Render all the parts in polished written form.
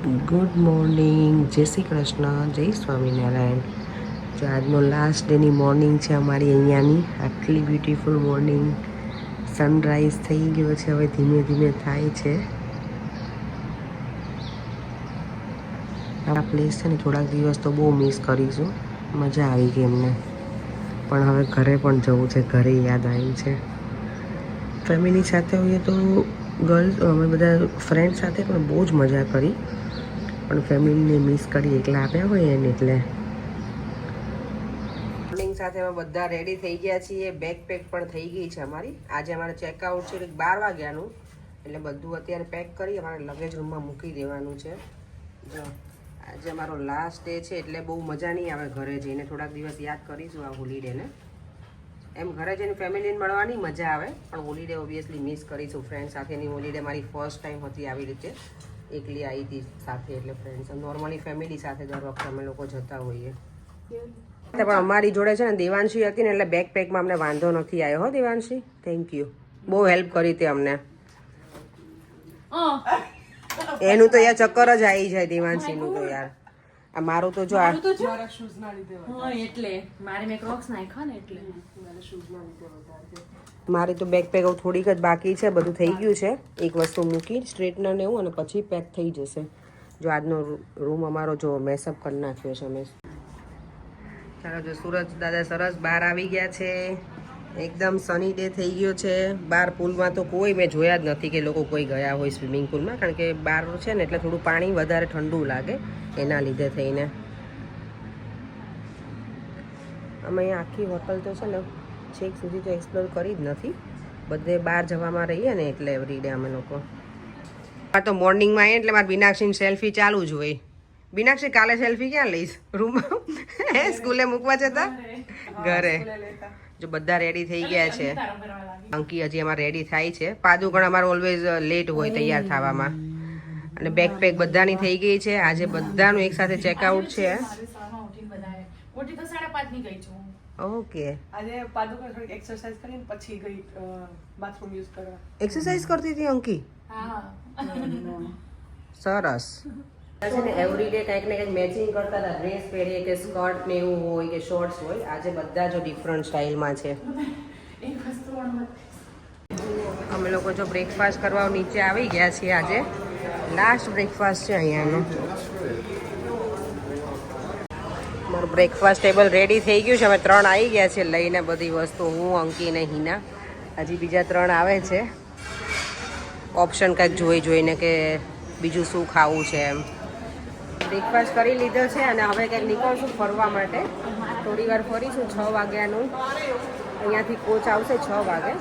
Good morning, જય શ્રી કૃષ્ણ, જય સ્વામિનારાયણ. જો આજનો લાસ્ટ ડેની મોર્નિંગ છે અમારી અહીંયાની. આટલી બ્યુટીફુલ મોર્નિંગ. સનરાઈઝ થઈ ગયો છે, હવે ધીમે ધીમે થાય છે. આ પ્લેસ છે ને થોડાક દિવસ તો બહુ મિસ કરીશું. મજા આવી ગઈ એમને, પણ હવે ઘરે પણ જવું છે. ઘરે યાદ આવી છે. ફેમિલી સાથે હોઈએ તો ગર્લ્સ અમે બધા ફ્રેન્ડ સાથે પણ બહુ જ મજા કરી, પણ ફેમિલીને મિસ કરી એકલા આવ્યા હોય એને એટલે. મોર્નિંગ સાથે અમે બધા રેડી થઈ ગયા છીએ. બેગ પેક પણ થઈ ગઈ છે અમારી. આજે અમારે ચેકઆઉટ છે 12 વાગ્યાનું, એટલે બધું અત્યારે પેક કરી અમારે લગેજ રૂમમાં મૂકી દેવાનું છે. જો આજે અમારો લાસ્ટ ડે છે એટલે બહુ મજા નહીં આવે ઘરે જઈને. થોડાક દિવસ યાદ કરીશું આ હોલિડેને. એમ ઘરે જઈને ફેમિલીને મળવાની મજા આવે, પણ હોલિડે ઓબ્વિયસલી મિસ કરીશું. ફ્રેન્ડ સાથેની હોલિડે મારી ફર્સ્ટ ટાઈમ હતી આવી રીતે એકલી આવી હતી સાથે, એટલે ફ્રેન્ડ્સ. નોર્મલી ફેમિલી સાથે દર વખતે અમે લોકો જતા હોઈએ. પણ અમારી જોડે છે ને દેવાંશી હતી ને, એટલે બેગ પેકમાં અમને વાંધો નથી આવ્યો. હો દેવાંશી, થેન્ક યુ, બહુ હેલ્પ કરી હતી અમને. એનું તો યાર ચક્કર જ આવી જાય દેવાંશીનું તો યાર. આ મારું તો જો મારા શૂઝ ના લીધે એટલે મારે મેં ક્રોક્સ નાખ્યા ને એટલે મારા શૂઝ ના લીધે. મારી તો બેગ પેક થોડીક જ બાકી છે, બધું થઈ ગયું છે. એક વસ્તુ મૂકી સ્ટ્રેટનર ને એવું, અને પછી પેક થઈ જશે. જો આજનો રૂમ અમારો જો મેસઅપ કરી નાખ્યો છે અમે. ચાલો, જો સુરજ દાદા સરસ બહાર આવી ગયા છે. એકદમ સની ડે થઈ ગયો છે. બહાર પુલમાં તો કોઈ મેં જોયા જ નથી કે લોકો કોઈ ગયા હોય સ્વિમિંગ પુલમાં, કારણ કે બહાર છે ને એટલે થોડું પાણી વધારે ઠંડુ લાગે એના લીધે થઈને. અમે અહીંયા આખી હોટલ તો છે ને છેક સુધી તો એક્સપ્લોર કરી જ નથી. બધે બહાર જવામાં રહીએ ને એટલે એવરી ડે અમે લોકો. આ તો મોર્નિંગમાં આવીએ એટલે મારે બીનાક્ષીની સેલ્ફી ચાલુ જ હોય. બીનાક્ષી, કાલે સેલ્ફી ક્યાં લઈશ? રૂમમાં? સ્કૂલે મૂકવા જતા ઘરે. જો બધા રેડી થઈ ગયા છે. અંકી હજી અમારે રેડી થાય છે. પાદુ પણ અમારે ઓલવેઝ લેટ હોય તૈયાર થવામાં. અને બેગ પેક બધાની થઈ ગઈ છે. આજે બધાનું એક સાથે ચેકઆઉટ છે. ઓકે, આજે પાદુકા થોડીક એક્સરસાઇઝ કરીને પછી ગઈ બાથરૂમ યુઝ કરવા. એક્સરસાઇઝ કરતી હતી અંકી? હા, સરસ. છે ને એવરીડે કંઈક ને કંઈક મેચિંગ કરતા હતા. ડ્રેસ પહેરીએ કે સ્કર્ટ ને એવું હોય કે શોર્ટ્સ હોય. આજે બધા જો ડિફરન્ટ સ્ટાઇલમાં છે. અમે લોકો જો બ્રેકફાસ્ટ કરવા નીચે આવી ગયા છીએ. આજે લાસ્ટ બ્રેકફાસ્ટ છે અહીંયાનો. મારું બ્રેકફાસ્ટ ટેબલ રેડી થઈ ગયું છે. અમે 3 આવી ગયા છે લઈને બધી વસ્તુ. હું, અંકી ને હિના. હજી બીજા 3 આવે છે. ઓપ્શન કંઈક જોઈને કે બીજું શું ખાવું છે એમ. બ્રેકફાસ્ટ કરી લીધો છે અને હવે કંઈક નીકળશું ફરવા માટે. થોડી વાર ફરીશું. 6 વાગ્યાનું અહીંયાથી કોચ આવશે 6 વાગે.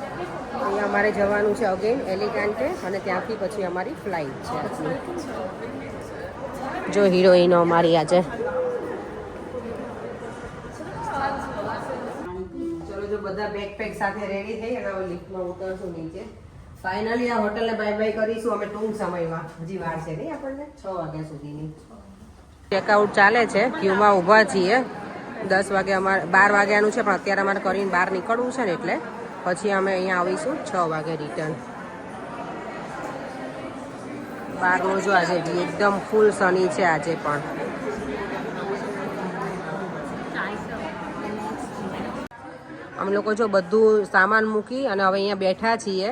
અહીંયા અમારે જવાનું છે અગેન એલિગાન્ટે, અને ત્યાંથી પછી અમારી ફ્લાઇટ છે આજની. જો હિરોઈનો અમારી આજે. ચલો, જો બધા બેગ પેક સાથે રેડી થઈ અને હવે લિફ્ટમાં ઉતરશું નીચે. ફાઇનલી આ હોટલને બાય બાય કરીશું અમે ટૂંક સમયમાં. હજી વાર છે નહીં આપણને 6 વાગ્યા સુધીની. ચેકઆઉટ ચાલે છે. ક્યુમાં ઊભા છીએ. 10 વાગે અમારે 12 વાગ્યાનું છે, પણ અત્યારે અમારે કરીને બહાર નીકળવું છે ને એટલે પછી અમે અહીંયા આવીશું 6 વાગે રિટર્ન. બહારનું જો આજે એકદમ ફૂલ સની છે આજે પણ. અમે લોકો જો બધું સામાન મૂકી અને હવે અહીંયા બેઠા છીએ.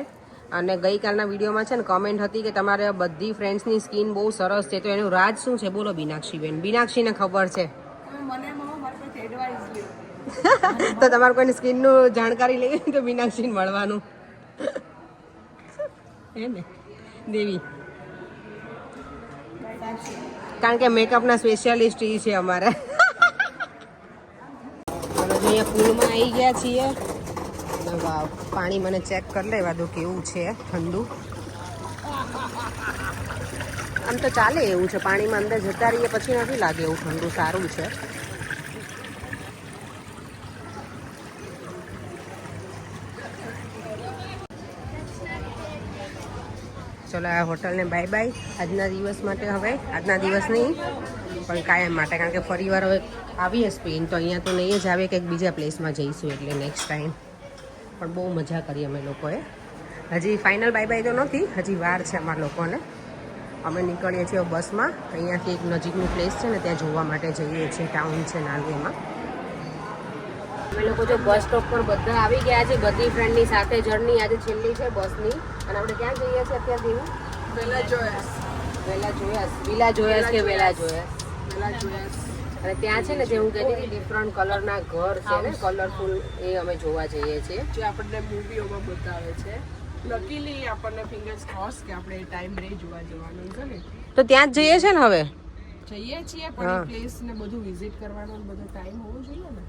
અને ગઈકાલના વિડીયોમાં છે ને કમેન્ટ હતી કે તમારે બધી ફ્રેન્ડ્સની સ્કિન બહુ સરસ છે, તો એનું રાજ શું છે બોલો બીનાક્ષીબેન? બીનાક્ષીને ખબર છે. તો તમારે કોઈની સ્કિનનું જાણકારી લેવી તો બીનાક્ષીને મળવાનું. હે ને દેવી? કારણ કે મેકઅપના સ્પેશિયાલિસ્ટ એ છે અમારે. અહીંયા પુલમાં આવી ગયા છીએ. વાવ, પાણી મને ચેક કરી લેવા દો કેવું છે ઠંડુ. આમ તો ચાલે એવું છે. પાણીમાં અંદર જતા રહીએ પછી નથી લાગે એવું ઠંડુ. સારું છે. ચલો, આ હોટલને બાય બાય આજના દિવસ માટે. હવે આજના દિવસ નહીં પણ કાયમ માટે, કારણ કે ફરી વાર હવે આવીએ સ્પેન તો અહીંયા તો નહીં જ આવે, કંઈક બીજા પ્લેસમાં જઈશું એટલે નેક્સ્ટ ટાઈમ. પણ બહુ મજા કરી અમે લોકોએ. હજી ફાઇનલ બાય બાય તો નથી, હજી વાર છે અમારા લોકોને. અમે નીકળીએ છીએ બસમાં. અહીંયાથી એક નજીકનું પ્લેસ છે ને ત્યાં જોવા માટે જઈએ છીએ. ટાઉન છે નાનું એમાં. અમે લોકો જો બસ સ્ટોપ પર બધા આવી ગયા છે. બધી ફ્રેન્ડની સાથે જર્ની આજે છેલ્લી છે બસની. અને આપણે ક્યાં જઈએ છીએ અત્યાર જેવું? વેલા જોયા વિલા જોયાસ કે વેલા જોયાસ. અને ત્યાં છે ને જે હું કહેતી હતી ડિફરન્ટ કલરના ઘર છે ને કલરફુલ, એ અમે જોવા જઈએ છીએ. જે આપણને મૂવીઓમાં બતાવે છે. લકીલી આપણને ફિંગર્સ ક્રોસ કે આપણે ટાઈમ રે જોવા જવાનું છે ને. તો ત્યાં જ જઈએ છે ને હવે? જઈએ છીએ પણ પ્લેસ ને બધું વિઝિટ કરવાનો બધો ટાઈમ હોવો જોઈએ ને.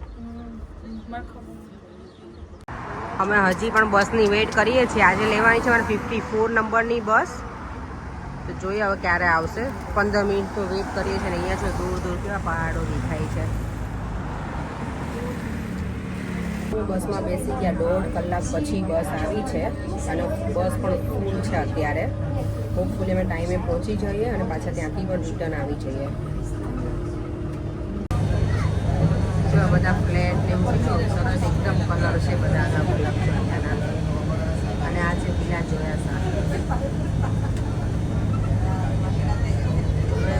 અમે હજી પણ બસની વેઇટ કરીએ છીએ. આજે લેવાની છે મારે 54 નંબરની બસ. તો જોઈએ હવે ક્યારે આવશે. 15 મિનિટ તો વેઇટ કરીએ છીએ. અહીંયા છે દૂર દૂર કેવા પહાડો દેખાય છે. બસમાં બેસી ગયા. 1.5 કલાક પછી બસ આવી છે અને બસ પણ ફૂલ છે અત્યારે. હોપફુલી અમે ટાઈમે પહોંચી જઈએ અને પાછા ત્યાંથી પણ રિટર્ન આવી જઈએ. જો બધા ફ્લેટ ને એવું સરસ એકદમ કલર છે બધા અલગ અલગ અહીંયાના. અને આ છે વિલા જોયાસ.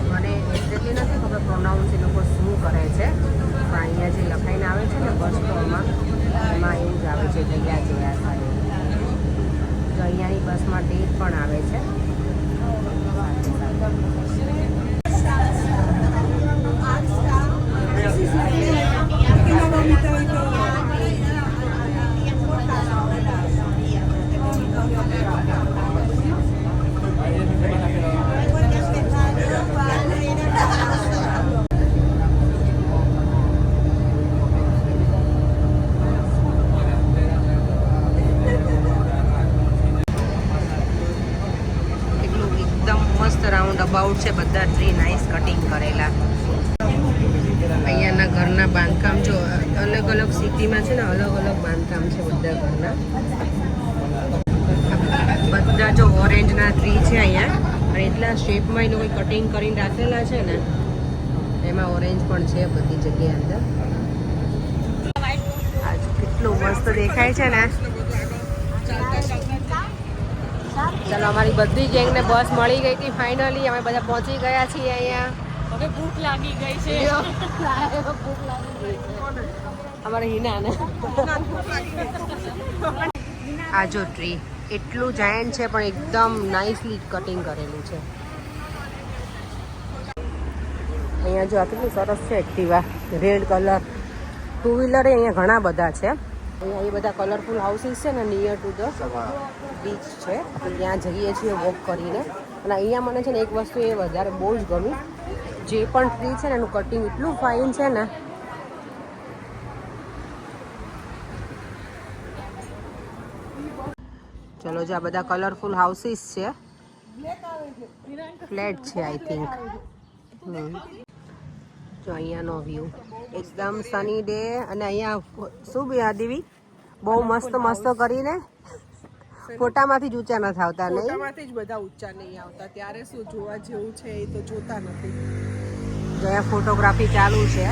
મને એક્ઝેક્ટલી નથી ખબર પ્રોનાઉન્સ એ લોકો શું કરે છે, પણ અહીંયા જે લખાઈને આવે છે ને બસ સ્ટોપમાં એમાં એવું જ આવે છે વિલા જોયાસ. તો અહીંયાની બસમાં ડેટ પણ આવે છે. રાઉન્ડ અબાઉટ છે. બધા ટ્રી નાઇસ કટિંગ કરેલા. અહીંયાના ઘરના બાંધકામ જો અલગ અલગ સિટીમાં છે ને અલગ અલગ બાંધકામ છે બધા ઘરના. બધા જો ઓરેન્જના ટ્રી છે અહીંયા અને એટલા શેપમાં એ લોકો કટિંગ કરીને રાખેલા છે ને. એમાં ઓરેન્જ પણ છે બધી જગ્યાએ અંદર. આજ કેટલું મસ્ત દેખાય છે ને. ચાલો અમારી બધી ગેંગને બસ મળી ગઈ હતી ફાઇનલી. અમે બધા પહોંચી ગયા છીએ અહીંયા. હવે ભૂખ લાગી ગઈ છે. અમારે હિનાને આ જો ટ્રી એટલું જાયન્ટ છે પણ એકદમ નાઇસલી કટિંગ કરેલું છે. અહીંયા જો આ કેટલું સરસ છે Activa. Red colour two wheeler અહીંયા ઘણા બધા છે. અહીંયા એ બધા કલરફુલ હાઉસીસ છે ને નિયર ટુ ધ બીચ છે. ત્યાં જઈએ છીએ વોક કરીને. અને અહીંયા મને છે ને એક વસ્તુ એ વધારે બહુ જ ગમી. જે પણ ટ્રી છે ને એનું કટિંગ એટલું ફાઇન છે ને. ચલો જો આ બધા કલરફુલ હાઉસીસ છે. ફ્લેટ છે આઈ થિંક. જો અહીંયાનો વ્યૂ એકદમ સની ડે. અને અહીંયા શું બી દેવી બહુ મસ્ત મસ્ત કરીને ફોટામાંથી જ ઊંચા નથી આવતા. નહીં ફોટામાંથી જ બધા ઊંચા નહીં આવતા. ત્યારે શું જોવા જેવું છે એ તો જોતા નથી. જો અહીંયા ફોટોગ્રાફી ચાલુ છે.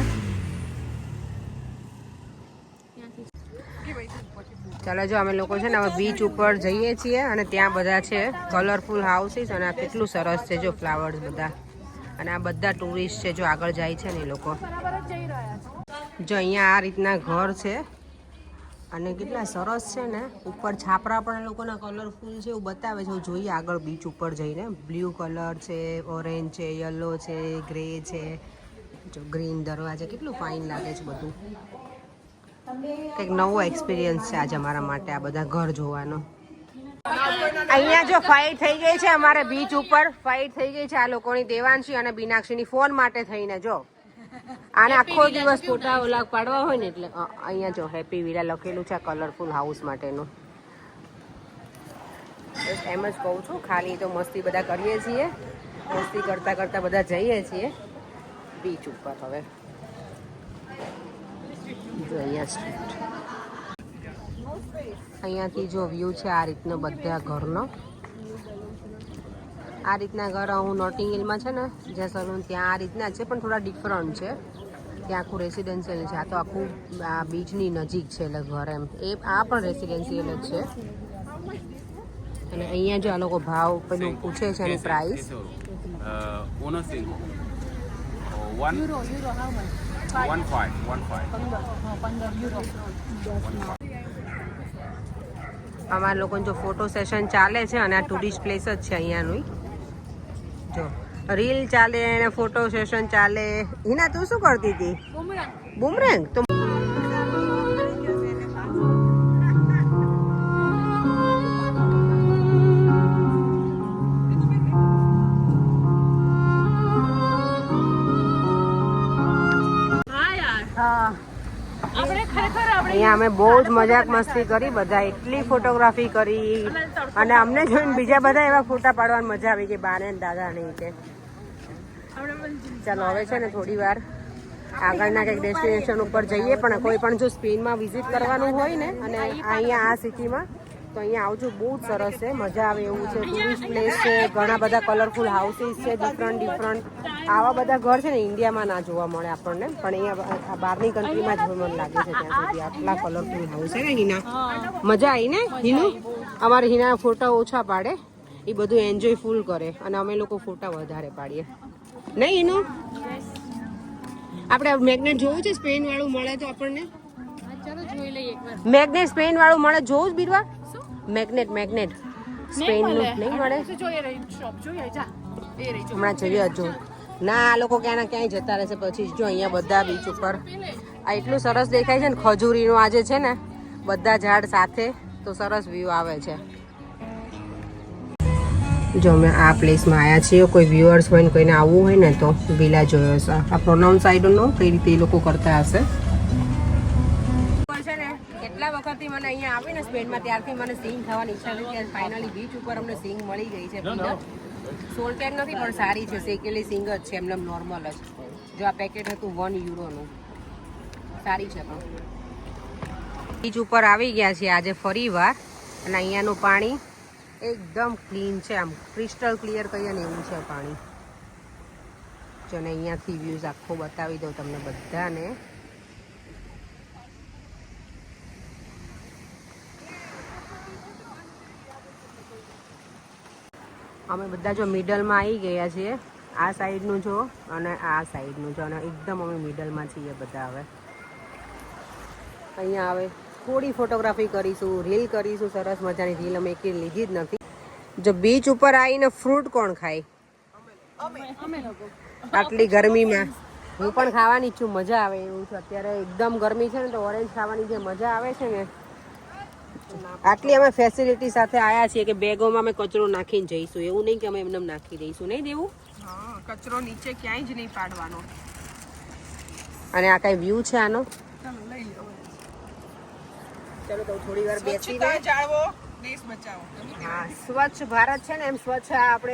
ચાલો જો અમે લોકો છે ને હવે બીચ ઉપર જઈએ છીએ અને ત્યાં બધા છે કલરફુલ હાઉસીસ. અને આ કેટલું સરસ છે જો ફ્લાવર્સ બધા. અને આ બધા ટુરિસ્ટ છે જો આગળ જાય છે ને એ લોકો. જો અહીંયા આ રીતના ઘર છે અને કેટલા સરસ છે ને. ઉપર છાપરા પણ એ લોકોના કલરફુલ છે એવું બતાવે છે. જોઈએ આગળ બીચ ઉપર જઈને. બ્લુ કલર છે, ઓરેન્જ છે, યલો છે, ગ્રે છે, જો ગ્રીન દરવાજા. કેટલું ફાઇન લાગે છે બધું. કંઈક નવો એક્સપિરિયન્સ છે આજે અમારા માટે આ બધા ઘર જોવાનો. અહીંયા જો ફાઇટ થઈ ગઈ છે અમારે બીચ ઉપર. ફાઇટ થઈ ગઈ છે આ લોકોની દેવાંશી અને બીનાક્ષીની ફોન માટે થઈને. જો આને આખો દિવસ ફોટા ઓલા પાડવા હોય ને એટલે અહીંયા જો હેપી વિલા લખેલું છે કલરફુલ હાઉસ માટેનું. બસ એમ જ કહું છું. ખાલી તો મસ્તી બધા કરીએ છીએ. મસ્તી કરતા કરતા બધા જઈએ છીએ બીચ ઉપર. હવે જો અહીંયા સ્ટ્રીટ. અહીંયાથી જો વ્યૂ છે આ રીતનો બધા ઘરનો. આ રીતના ઘર હું નોટિંગ હિલમાં છે ને જે સલૂન ત્યાં આ રીતના છે પણ થોડા ડિફરન્ટ છે. ત્યાં આખું રેસિડેન્શિયલ છે. આ તો આખું આ બીચની નજીક છે એટલે ઘર એમ. એ આ પણ રેસિડેન્શિયલ જ છે. અને અહીંયા જો આ લોકો ભાવ પેલું પૂછે છે એની price. Uno cinco. One. Euro how much? 1.5. અમારા લોકોને જો ફોટો સેશન ચાલે છે અને આ ટુરિસ્ટ પ્લેસ જ છે અહીંયાનું જો રીલ ચાલે અને ફોટો સેશન ચાલે. હિના તું શું કરતી હતી? બુમરેંગ તો અહીંયા અમે બહુ જ મજાક મસ્તી કરી બધા, એટલી ફોટોગ્રાફી કરી અને અમને જોઈને બીજા બધા એવા ફોટા પાડવાની મજા આવી ગઈ બાને ને દાદા ને કે. ચાલો હવે છે ને થોડી વાર આગળના કંઈક ડેસ્ટિનેશન ઉપર જઈએ, પણ કોઈ પણ જો સ્પેનમાં વિઝિટ કરવાનું હોય ને અને અહીંયા આ સિટીમાં તો અહીંયા આવજો, બહુ જ સરસ છે, મજા આવે એવું છે. ટુરિસ્ટ પ્લેસ છે, ઘણા બધા કલરફુલ હાઉસીસ છે, ડિફરન્ટ આવા બધા ઘર છે ને ઇન્ડિયામાં ના જોવા મળે આપણને, પણ અહીંયા બહારની કન્ટ્રીમાં જ મને લાગે છે ત્યાં સુધી આટલા કલરફુલ હાઉસ છે ને. હિના મજા આવી ને? હિનું અમારે હિના ફોટા ઓછા પાડે, એ બધું એન્જોય ફૂલ કરે અને અમે લોકો ફોટા વધારે પાડીએ નહીં. હિનું આપણે મેગ્નેટ જોવું છે સ્પેન વાળું મળે તો આપણને? મેગ્નેટ સ્પેન વાળું મળે જોવું જ બીરવા? મેગ્નેટ સ્પેન નું નહીં મળે? હમણાં જોઈએ જો ના, આ લોકો ક્યાં ક્યાંય જતા રહેશે પછી. જો અહીંયા બધા બીચ ઉપર આ એટલું સરસ દેખાય છે ને, ખજૂરીનું આજે છે ને બધા ઝાડ સાથે, તો સરસ વ્યૂ આવે છે. જો અમે આ પ્લેસમાં આવ્યા છીએ, કોઈ વ્યુઅર્સ હોય ને કોઈને આવવું હોય ને તો વિલા જોયો હશે. આ પ્રોનાઉન્સ આઈ ડોન્ટ નો કઈ રીતે એ લોકો કરતા હશે. છે ને કેટલા વખતથી મને અહીંયા આવીને સ્પેનમાં ત્યારથી મને સિંગ ખાવાની ઈચ્છા હતી, કે ફાઇનલી બીચ ઉપર અમને સિંગ મળી ગઈ છે. સોલ્ટેડ નથી પણ સારી છે, શેકેલી સિંગ જ છે, એમને નોર્મલ જ. જો આ પેકેટ હતું €1 સારી છે. પણ બીચ ઉપર આવી ગયા છીએ આજે ફરી વાર અને અહીંયાનું પાણી એકદમ ક્લીન છે, આમ ક્રિસ્ટલ ક્લિયર કહીએ ને એવું છે પાણી. જો ને અહીંયાથી વ્યૂઝ આખો બતાવી દઉં તમને બધાને. અમે બધા જો મિડલમાં આવી ગયા છીએ, આ સાઈડનું જો અને આ સાઈડનું જો, અને એકદમ અમે મિડલમાં છીએ બધા. હવે અહીંયા આવે થોડી ફોટોગ્રાફી કરીશું, રીલ કરીશું, સરસ મજાની રીલ અમે એક લીધી જ નથી. જો બીચ ઉપર આવીને ફ્રૂટ કોણ ખાય? આટલી ગરમીમાં હું પણ ખાવાની છું, મજા આવે એવું છે. અત્યારે એકદમ ગરમી છે ને તો ઓરેન્જ ખાવાની જે મજા આવે છે ને, આટલી અમે ફેસિલિટી સાથે આવ્યા છીએ કે બેગોમાં અમે કચરો નાખીને જઈશું, એવું નહીં કે અમે એમને નાખી દઈશું. નહીં દેવું? હા, કચરો નીચે ક્યાંય જ નહીં પાડવાનો. અને આ કઈ વ્યૂ છે આનો? ચલો તો થોડી વાર બેસીને જાળવો, દેશ બચાવો. હા, સ્વચ્છ ભારત છે ને એમ સ્વચ્છ આપણે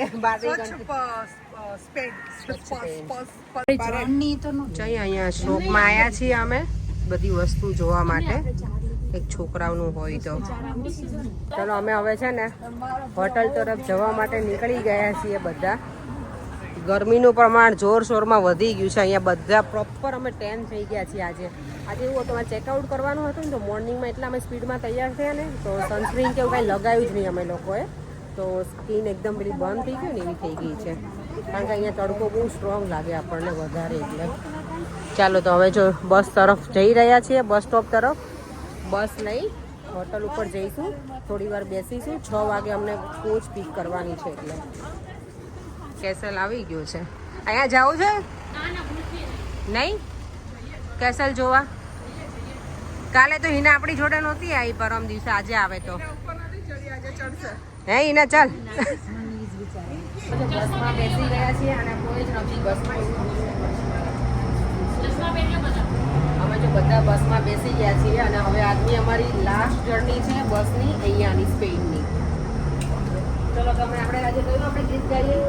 અહીંયા શોપમાં આવ્યા છીએ અમે બધી વસ્તુ જોવા માટે, એક છોકરાઓનું હોય તો. ચલો અમે હવે છે ને હોટલ તરફ જવા માટે નીકળી ગયા છીએ બધા. ગરમીનું પ્રમાણ જોરશોરમાં વધી ગયું છે અહીંયા, બધા પ્રોપર અમે ટેન થઈ ગયા છીએ આજે એવું હતું. ચેકઆઉટ કરવાનું હતું ને તો મોર્નિંગમાં એટલા અમે સ્પીડમાં તૈયાર થયા ને તો સનસ્ક્રીન કે એવું કાંઈ લગાવ્યું જ નહીં અમે લોકોએ, તો સ્કિન એકદમ પેલી બંધ થઈ ગઈ ને એવી થઈ ગઈ છે, કારણ કે અહીંયા તડકો બહુ સ્ટ્રોંગ લાગે આપણને વધારે એટલે. ચાલો તો હવે જો બસ તરફ જઈ રહ્યા છીએ, બસ સ્ટોપ તરફ. બસ લઈ હોટલ ઉપર જઈશું, થોડી વાર બેસીશું. 6 વાગે અમને કોચ પિક કરવાની છે એટલે. કેસલ આવી ગયું છે. અહીંયા જવું છે નહીં કેસલ જોવા? કાલે તો હિના આપણી જોડે નહોતી આવી, પરમ દિવસે આજે આવે તો હે હિના ચાલ. બસમાં બેસી ગયા છીએ અને કોઈ જ નથી બસમાં. અમે જો બધા બસમાં બેસી ગયા છીએ અને હવે આજની અમારી લાસ્ટ જર્ની છે બસની અહીંયાની સ્પેનની. ચલો તમે આપણે આજે કયું આપણે ગીત ગાઈએ?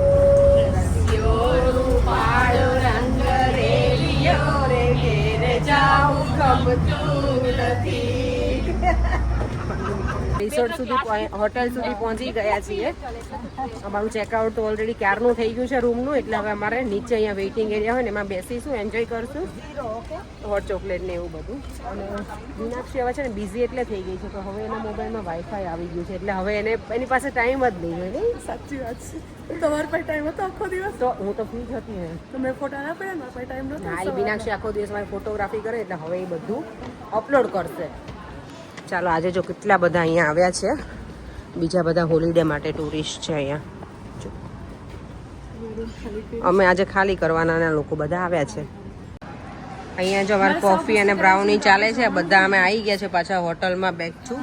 રિસોર્ટ સુધી હોટલ સુધી પહોંચી ગયા છીએ. અમારું ચેકઆઉટ તો ઓલરેડી ક્યારનું થઈ ગયું છે રૂમનું, એટલે હવે અમારે નીચે અહીંયા વેઇટિંગ એરિયા હોય ને એમાં બેસીશું, એન્જોય કરશું હોટ ચોકલેટ ને એવું બધું. અને મીનાક્ષી હવે છે ને બિઝી એટલે થઈ ગઈ છે, તો હવે એના મોબાઈલમાં વાઈફાઈ આવી ગયું છે, એટલે હવે એની પાસે ટાઈમ જ નહીં હોય. નહીં સાચી વાત છે. તમારે પાસે ટાઈમ હતો આખો દિવસ? તો હું તો ફ્રી જ હતી ને. તો મેં ફોટા ના પડ્યા, મારા પાસે ટાઈમ નહોતો. હા, એ મીનાક્ષી આખો દિવસ મારી ફોટોગ્રાફી કરે, એટલે હવે એ બધું અપલોડ કરશે. ચાલો, આજે જો કેટલા બધા અહીંયા આવ્યા છે, બીજા બધા હોલિડે માટે ટુરિસ્ટ છે અહીંયા. અમે આજે ખાલી કરવાના લોકો બધા આવ્યા છે. અહીંયા જો અમારે કોફી અને બ્રાઉની ચાલે છે. બધા અમે આવી ગયા છે પાછા હોટલમાં બેક છું.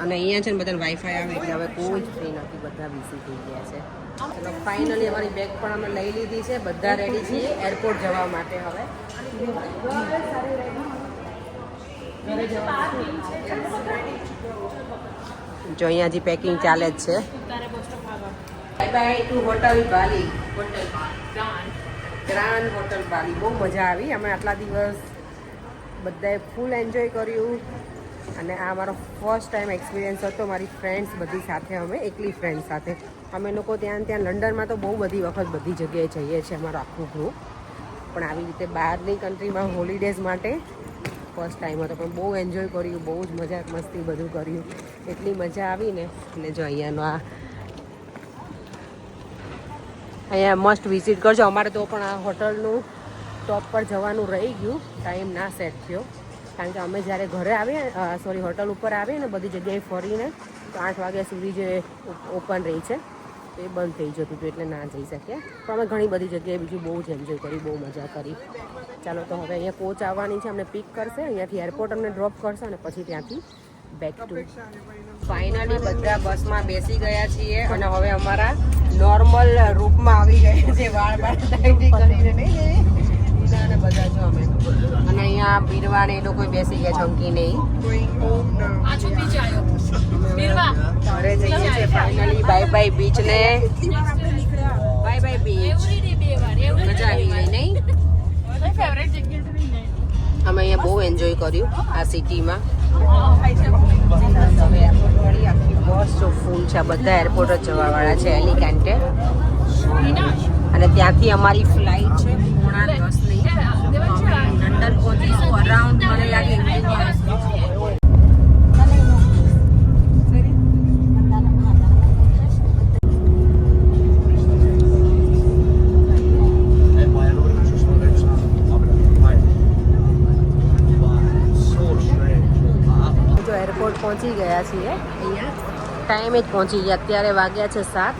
અને અહીંયા છે ને બધાને વાઈફાઈ આવે એટલે હવે કોઈ જ ફ્રી નથી, બધા બિઝી થઈ ગયા છે. ચલો, ફાઇનલી અમારી બેગ પણ અમે લઈ લીધી છે, બધા રેડી છીએ એરપોર્ટ જવા માટે. હવે જો અહીંયા હજી પેકિંગ ચાલે જ છે. બાય બાય ટુ હોટલ બાલી, ગ્રાન્ડ હોટલ બાલી. બહુ મજા આવી. અમે આટલા દિવસ બધાએ ફૂલ એન્જોય કર્યું, અને આ મારો ફર્સ્ટ ટાઈમ એક્સપિરિયન્સ હતો મારી ફ્રેન્ડ્સ બધી સાથે. અમે એકલી ફ્રેન્ડ સાથે અમે લોકો ત્યાં લંડનમાં તો બહુ બધી વખત બધી જગ્યાએ જઈએ છીએ અમારું આખું ગ્રુપ, પણ આવી રીતે બહારની કન્ટ્રીમાં હોલિડેઝ માટે ફર્સ્ટ ટાઈમ હતો. પણ બહુ એન્જોય કર્યું, બહુ જ મજાક મસ્તી બધું કર્યું, એટલી મજા આવી ને. એટલે જો અહીંયાનો અહીંયા મસ્ટ વિઝિટ કરજો. અમારે તો પણ આ હોટલનું ટોપ પર જવાનું રહી ગયું, ટાઈમ ના સેટ થયો, કારણ કે અમે જ્યારે ઘરે આવીએ હોટલ ઉપર આવીએ ને બધી જગ્યાએ ફરીને તો 8 વાગ્યા સુધી જે ઓપન રહી છે એ બંધ થઈ જતું હતું, એટલે ના જઈ શક્યા. પણ અમે ઘણી બધી જગ્યાએ બીજું બહુ જ એન્જોય કરી, બહુ મજા કરી. ચાલો, તો હવે અહીંયા કોચ આવવાની છે, અમને પિક કરશે, અહીંયાથી એરપોર્ટ અમને ડ્રોપ કરશે, અને પછી ત્યાંથી બેક ટુ. ફાઇનલી બધા બસમાં બેસી ગયા છીએ, અને હવે અમારા નોર્મલ રૂપમાં આવી ગયા છે, વાળ ટાઈટી કરીને નહીં અને બધા જો અમે. અને અહીંયા બીરવા ને એ લોકો બેસી ગયા, ચમકી નહીં. ઘરે જઈએ છીએ ફાઇનલી. બાય બાય બીચ ને બાય બાય બીચ. મજા આવી ગઈ નહીં? અમે અહીંયા બહુ એન્જોય કર્યું આ સિટીમાં. હવે એરપોર્ટ વાળી આખી બસ જો ફૂલ છે, બધા એરપોર્ટ જ જવાવાળા છે એલિકાન્ટે. અને ત્યાંથી અમારી ફ્લાઇટ છે 9:30ની. લંડન પહોંચીશું અરાઉન્ડ મને લાગે એરપોર્ટ પહોંચી ગયા છીએ. અહીંયા ટાઈમે જ પહોંચી ગયા. અત્યારે વાગ્યા છે 7.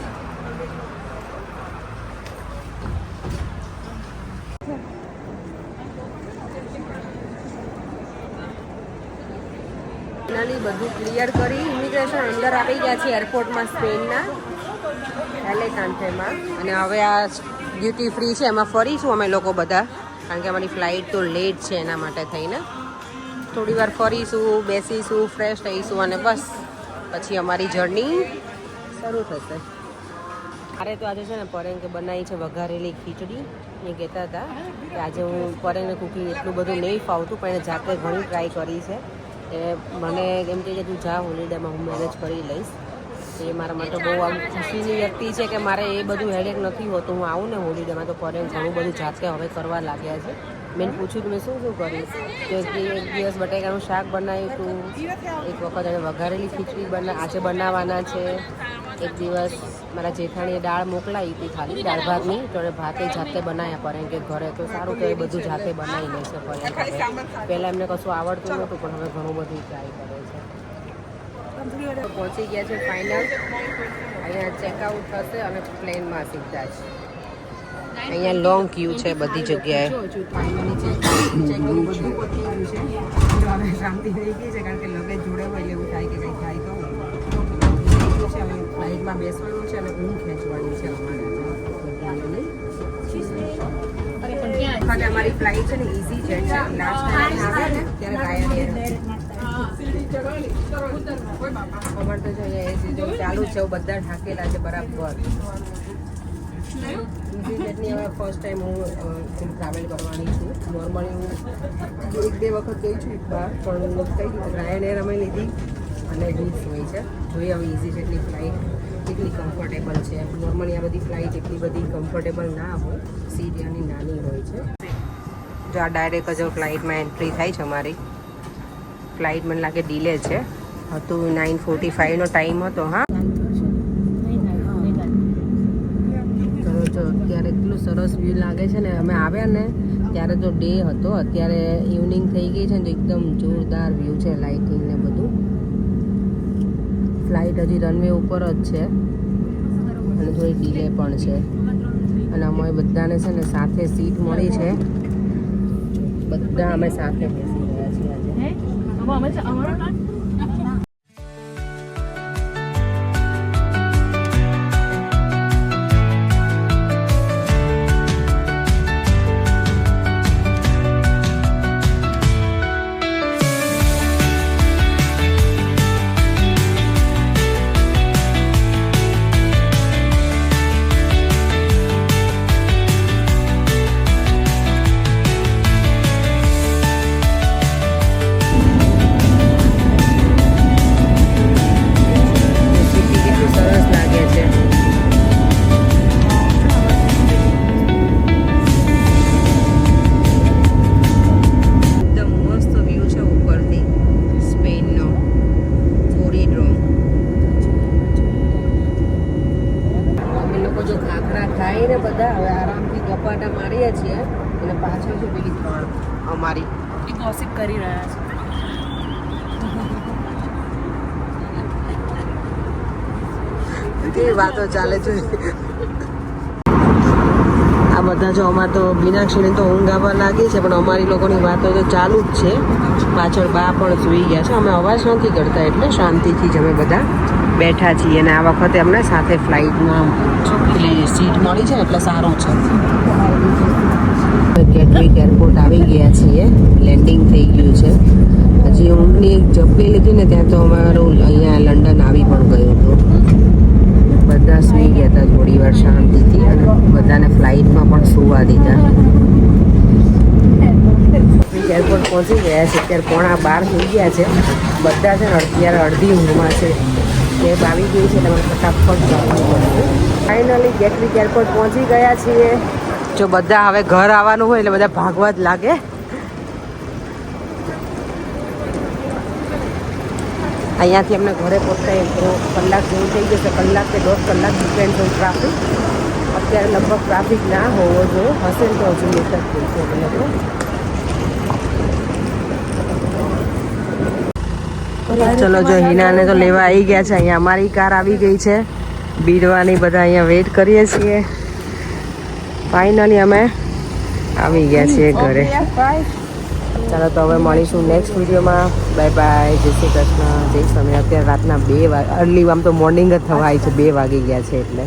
ફાઇનલી બધું ક્લિયર કરી ઇમિગ્રેશન અંદર આવી ગયા છે એરપોર્ટમાં, સ્પેનના એલિકાન્ટેમાં. અને હવે આ ડ્યુટી ફ્રી છે, એમાં ફરીશું અમે લોકો બધા, કારણ કે અમારી ફ્લાઇટ તો લેટ છે, એના માટે થઈને થોડી વાર ફરીશું, બેસીશું, ફ્રેશ થઈશું, અને બસ પછી અમારી જર્ની શરૂ થશે. મારે તો આજે છે ને પરેંગે બનાવી છે વઘારેલી ખીચડી. એ કહેતા હતા કે આજે હું પરેંગે કુકિંગ એટલું બધું નહીં ફાવતું, પણ એને જાતે ઘણી ટ્રાય કરી છે. એ મને એમ કહે કે તું જા હોલિડેમાં હું મેનેજ કરી લઈશ. એ મારા માટે બહુ આમ ખુશીની વ્યક્તિ છે કે મારે એ બધું હેડેક નથી હોતું. હું આવું ને હોલિડેમાં તો પરેંગ ઘણું બધું જાતે હવે કરવા લાગ્યા છે. મેં પૂછ્યું મેં શું કરીશ, તો એક દિવસ બટાકાનું શાક બનાવ્યું હતું, એક વખત એને વઘારેલી ખીચડી આજે બનાવવાના છે, એક દિવસ મારા જેઠાણીએ દાળ મોકલાવી હતી ખાલી દાળ ભાતની, તો એને ભાતે જાતે બનાવ્યા પરેંગ કે ઘરે. તો સારું કે એ બધું જાતે બનાવી લે છે પરેંગ. પહેલાં એમને કશું આવડતું નહોતું, પણ હવે ઘણું બધું ટ્રાય કરે છે. પહોંચી ગયા છે ફાઇનલ. અહીંયા ચેકઆઉટ થશે અને પ્લેનમાં સીધા જ. અહીંયા લોંગ ક્યુ છે બધી જગ્યાએ. શાંતિ થઈ ગઈ છે, કારણ કે લગેજ જોડે હોય એવું થાય કે કંઈ થાય તો ફ્લાઇટમાં બેસવાનું છે અને ઊંઘ ખેંચવાની છે અમારે. અમારી ફ્લાઇટ છે ને ઇઝી જેટ છે. લાસ્ટ ટાઈમ આવે ને ત્યારે ખબર તો જોઈએ એ ચાલુ છે, બધા ઢાકેલા છે બરાબર. ઇઝી જેટની હવે ફર્સ્ટ ટાઈમ હું ટ્રાવેલ કરવાની છું. નોર્મલી હું 1-2 વખત ગઈ છું બહાર, પણ કઈ રાયન એર અમે લીધી અને હિલ્સ હોય છે. જોઈએ હવે ઇઝી જેટલી ફ્લાઇટ કેટલી કમ્ફર્ટેબલ છે. નોર્મલી આ બધી ફ્લાઇટ એટલી બધી કમ્ફર્ટેબલ ના હોય, સીટ એની નાની હોય છે. જો આ ડાયરેક્ટ જ ફ્લાઇટમાં એન્ટ્રી થાય છે અમારી. ફ્લાઇટ મને લાગે ડીલે છે, હતું 9:45નો ટાઈમ હતો. હા જો અત્યારે એટલું સરસ વ્યૂ લાગે છે ને. અમે આવ્યા ને ત્યારે તો ડે હતો, અત્યારે ઇવનિંગ થઈ ગઈ છે ને એકદમ જોરદાર વ્યૂ છે, લાઇટિંગ ને બધું. ફ્લાઇટ હજી રનવે ઉપર જ છે અને થોડી ડીલે પણ છે. અને અમે બધાને છે ને સાથે સીટ મળી છે. બધા અમે સાથે બેસી રહ્યા છીએ આજે. ખાઈને બધા હવે આરામથી ગપાટા મારીએ છીએ અને પાછળ છે પેલી ત્રણ અમારી ગોસિપ કરી રહ્યા છે. કેવી વાતો ચાલે છે. આ બધા જો અમારે તો મીનાક્ષીને તો ઊંઘ આવવા લાગી છે, પણ અમારી લોકોની વાતો તો ચાલુ જ છે. પાછળ બા પણ સૂઈ ગયા છે. અમે અવાજ નથી કરતા એટલે શાંતિથી જ અમે બધા બેઠા છીએ. અને આ વખતે અમને સાથે ફ્લાઇટમાં પેલી સીટ મળી છે એટલે સારું છે. ગેટવિક એરપોર્ટ આવી ગયા છીએ, લેન્ડિંગ થઈ ગયું છે. હજી ઊંઘની એક ઝપકી લીધી ને ત્યાં તો અમારું અહીંયા લંડન આવી પણ ગયું હતું. બધા સૂઈ ગયા હતા થોડી વાર શાંતિથી અને બધાને ફ્લાઇટમાં પણ સૂવા દીધા. એરપોર્ટ પહોંચી ગયા છે. અત્યારે 11:15 થઈ ગયા છે. બધા છે ને અત્યારે અડધી ઊંઘમાં છે. કેબ આવી ગઈ છે એટલે ફટાફટ જવાનું પડશે. ફાઇનલી ગેટવિક એરપોર્ટ પહોંચી ગયા છીએ. જો બધા હવે ઘર આવવાનું હોય એટલે બધા ભાગવા જ લાગે. અહીંયાથી અમને ઘરે પહોંચતા કલાક જેવું થઈ જશે. કલાક કે 1.5 કલાક ડિપેન્ડ હોય ટ્રાફિક. અત્યારે લગભગ ટ્રાફિક ના હોવો જોઈએ, હશે તો હજુ લેટ જ થઈ છે લોકો. ચલો જો હિનાને તો લેવા આવી ગયા છે. અહીંયા અમારી કાર આવી ગઈ છે. બીડવાની બધા અહીંયા વેઇટ કરીએ છીએ. ફાઇનલી અમે આવી ગયા છીએ ઘરે. ચાલો તો હવે મળીશું નેક્સ્ટ વિડીયોમાં. બાય બાય, જય શ્રી કૃષ્ણ, જય સ્વામી. અત્યારે રાતના 2 વાગે, અર્લી આમ તો મોર્નિંગ જ થવા આવી છે, 2 વાગી ગયા છે એટલે.